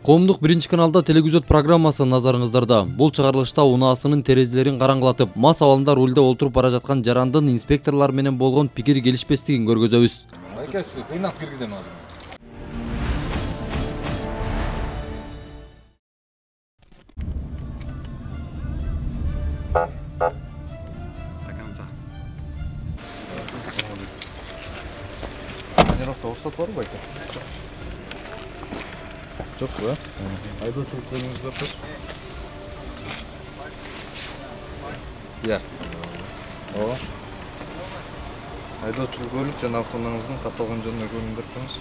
Коомдук биринчи каналда телегүзөт программасы назарыңыздарда. Бул чыгарылышта унаасынын терезелерин караңгылатып, мас абалында рулде олтуруп бара жаткан жарандын инспекторлор менен болгон пикир келишпестигин көргөзөбүз. Рұқсат бар байка? Жоқ ба? Айдоочулук көлігіңіз бар қыз? Иә. Айдоочулук көлік және автоунааңыздың катталган жерине көрүндүрүп коюңуз.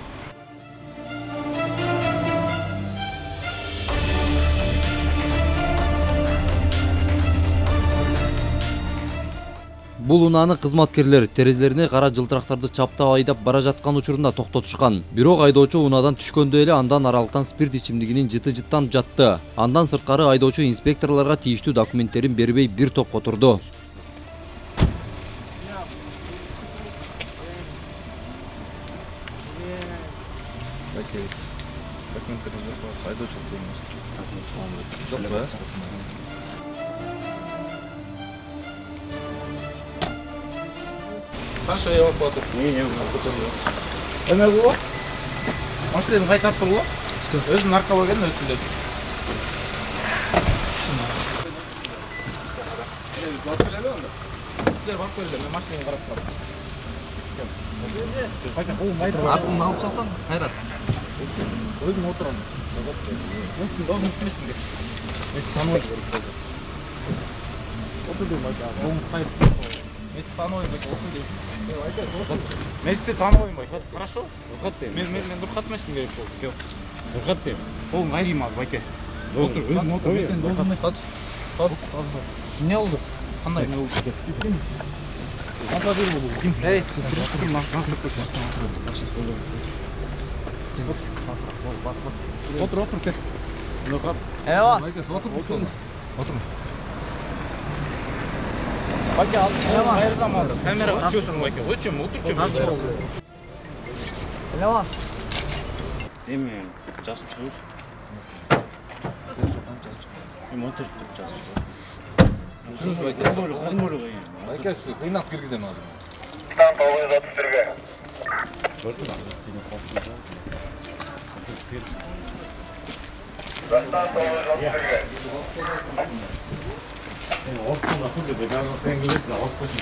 Бул унааны кызматкерлер терезелерине кара жылтырактарды чаптап айдап бара жаткан учурунда токтотушкан. Бирок айдоочу унаадан түшкөндө эле андан аралыктан спирт ичимдигинин жыты жыттанып жатты. Андан сырткары айдоочу инспекторлорго тийиштүү документтерин бербей бир топко турду. Қанша эвакуатор? Эме бұл? Машинаны қайтарып тұр ғой? Өзін наркологиядан өтіледі. Сіздер барып көреді, мен машинаны қарап тұрмын. Артын алып салсан, қайрат. Өзім отырамын. Мен сіздің доғын үстімесің деп. Мен сіз сануай көріп қойды. Отыр деймін айта. Оңыз қайып тұрмын. Мен сіз сануай көріп қойды. Мен сізді танымаймын байка. Хорошо? Мен дұрқат емеспін керек болды. Дұрқат деп. Қолың қайрайым аз байке. Отыр, өзің отыр. Мен сен доғын емеспін. Не oldu? Қандай не oldu? Пассажир болу. Ей, Отыр, кет. Эва. Отыр. Байке, қайырдан алды. Камераға түшесің байке. Өтшем, отырчем. Эва. Деме, жазып шығып. Мен отырып жазып шығып. Байке, қиынап кіргізем азыр. Стан 931-ге. Стан 931-ге. Сен орқында күлді, бәрін сен келесің, орқ көсің.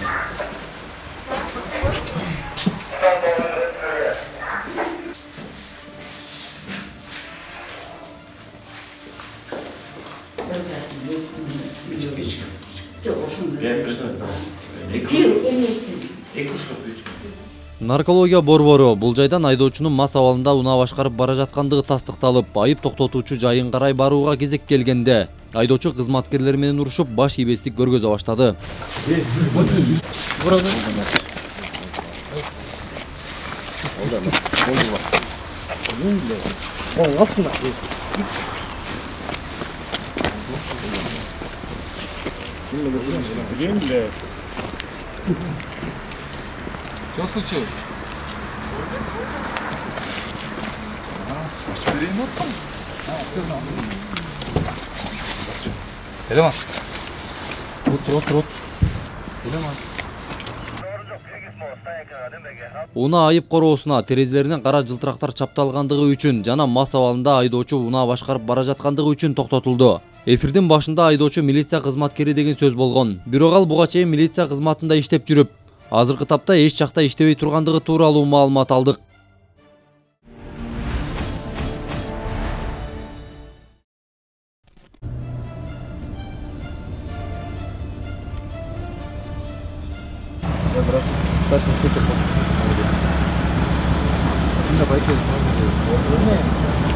Стан 931-ге. Наркология борбору бул жайдан айдоочунун мас абалында унаа башкарып бара жаткандыгы тастыкталып, айып токтотуучу жайын карай барууга кезек келгенде айдоочу кызматкерлер менен урушуп баш ийбестик көргөзө баштады. Что случилось? Элеман. Отыр. Элеман. Унаа айып короосуна терезелеринен кара жылтырактар чапталгандыгы үчүн жана мас абалында айдоочу унаа башкарып бара жаткандыгы үчүн токтотулду. Эфирдин башында айдоочу милиция кызматкери деген сөз болгон. Бирок ал буга чейин милиция кызматында иштеп жүрүп, азыркы тапта эч жакта иштебей тургандыгы тууралуу маалымат алдык.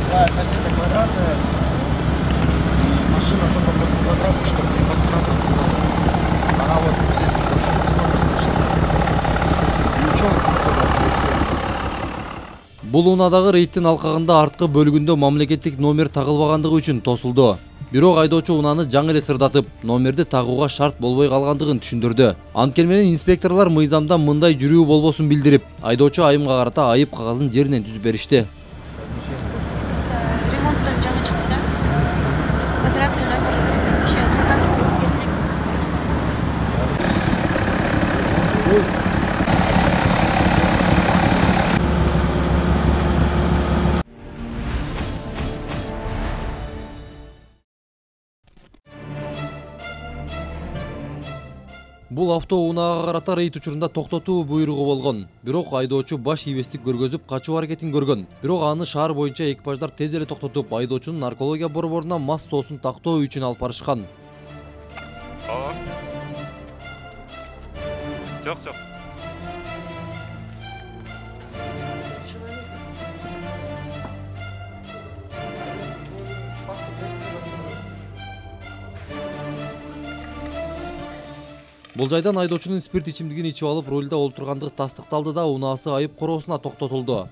Своя кассета квадратная, машина только после покраски, чтобы не поцарапать не надо. Она вот здесь посмотрите, сколько сейчас Бул унаадагы рейдтин алкагында арткы бөлүгүндө мамлекеттик номер тагылбагандыгы үчүн тосулду. Бирок айдоочу унааны жаңы эле сырдатып, номерди тагууга шарт болбой калгандыгын түшүндүрдү. Анткени менен инспекторлор мыйзамда мындай жүрүү болбосун билдирип, айдоочу айымга карата айып кагазын жеринен түзүп беришти. Просто ремонттан жаңы чыкты да. Квадратный номер ошо заказ келелек. Бул автоунаага карата рейд учурунда токтотуу буйругу болгон. Бирок айдоочу баш ийбестик көргөзүп качуу аракетин көргөн. Бирок аны шаар боюнча экипаждар тез эле токтотуп, айдоочунун наркология борборуна мас соосун тактоо үчүн алып барышкан. Жок. Бул жайдан айдоочунун спирт ичимдигин ичип алып рулда олтургандыгы тастыкталды да, унаасы айып короосуна токтотулду.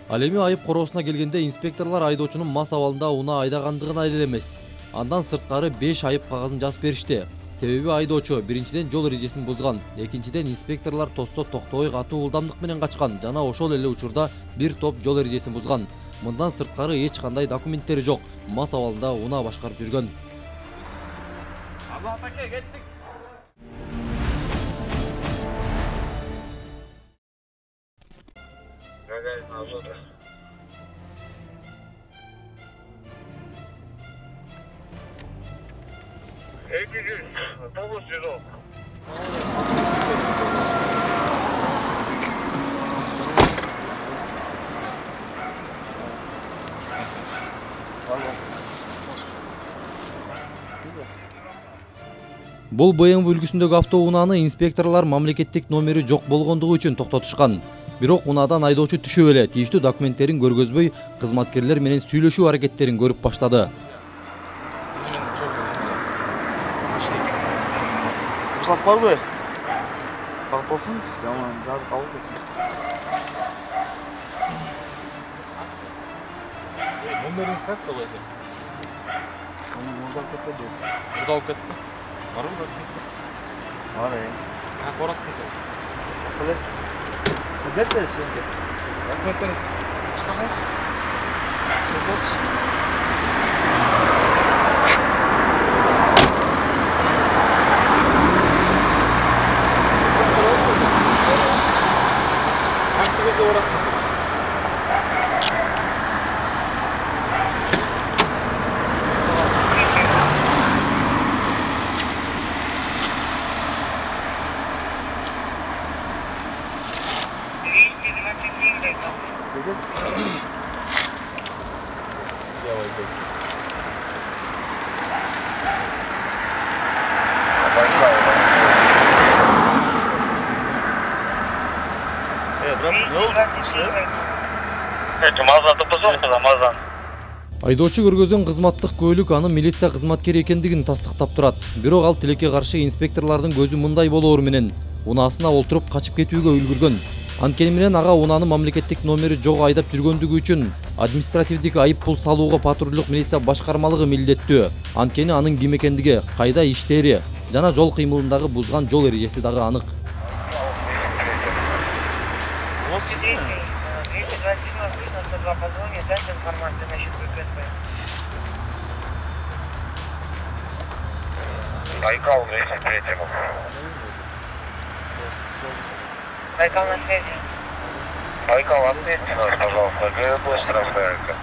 Ал эми айып короосуна келгенде инспекторлор айдоочунун мас абалында унаа айдагандыгына эле эмес, андан сырткары 5 айып кагазын жазып беришти. Себеби айдоочу биринчиден жол эрежесин бузган, экинчиден инспекторлор тосто токтобой катуу ылдамдык менен качкан жана ошол эле учурда бир топ жол эрежесин бузган. Мындан сырткары эч кандай документтери жок, мас абалында унаа башкарып жүргөн. Азат аке, кеттик. Бул БМВ үлгүсүндөгү автоунааны инспекторлор мамлекеттик номери жок болгондугу үчүн токтотушкан. Бирок унаадан айдоочу түшүп эле тийиштүү документтерин көргөзбөй, кызматкерлер менен сүйлөшүү аракеттерин көрүп баштады. Рұқсат бар ғой? Бақыт болсын, жаман жағы қабыл болсын. Номеріңіз қайтты ғой екен? Орда кетті. Орда кетті? Бар ма? Бар, Как ораттың сен? Қалай? Берсе сенге. Документтеріңіз шығарсаңыз? Брат, не oldu? Это Мазан топозовка да Мазан. Айдоочу көргөзгөн кызматтык көлүк аны милиция кызматкери экендигин тастыктап турат. Бирок ал тилекке каршы инспекторлордун көзү мындай болоору менен унаасына олтуруп качып кетүүгө үлгүргөн. Анткени менен ага унааны мамлекеттик номери жок айдап жүргөндүгү үчүн административдик айып пул салууга патрулдук милиция башкармалыгы милдеттүү. Анткени анын ким экендиги, кайда иштери жана жол кыймылындагы бузган жол эрежеси дагы анык. Байкал 203-му. Байкал на связи. Байкал, ответьте нас, пожалуйста, где область Рафаэлька?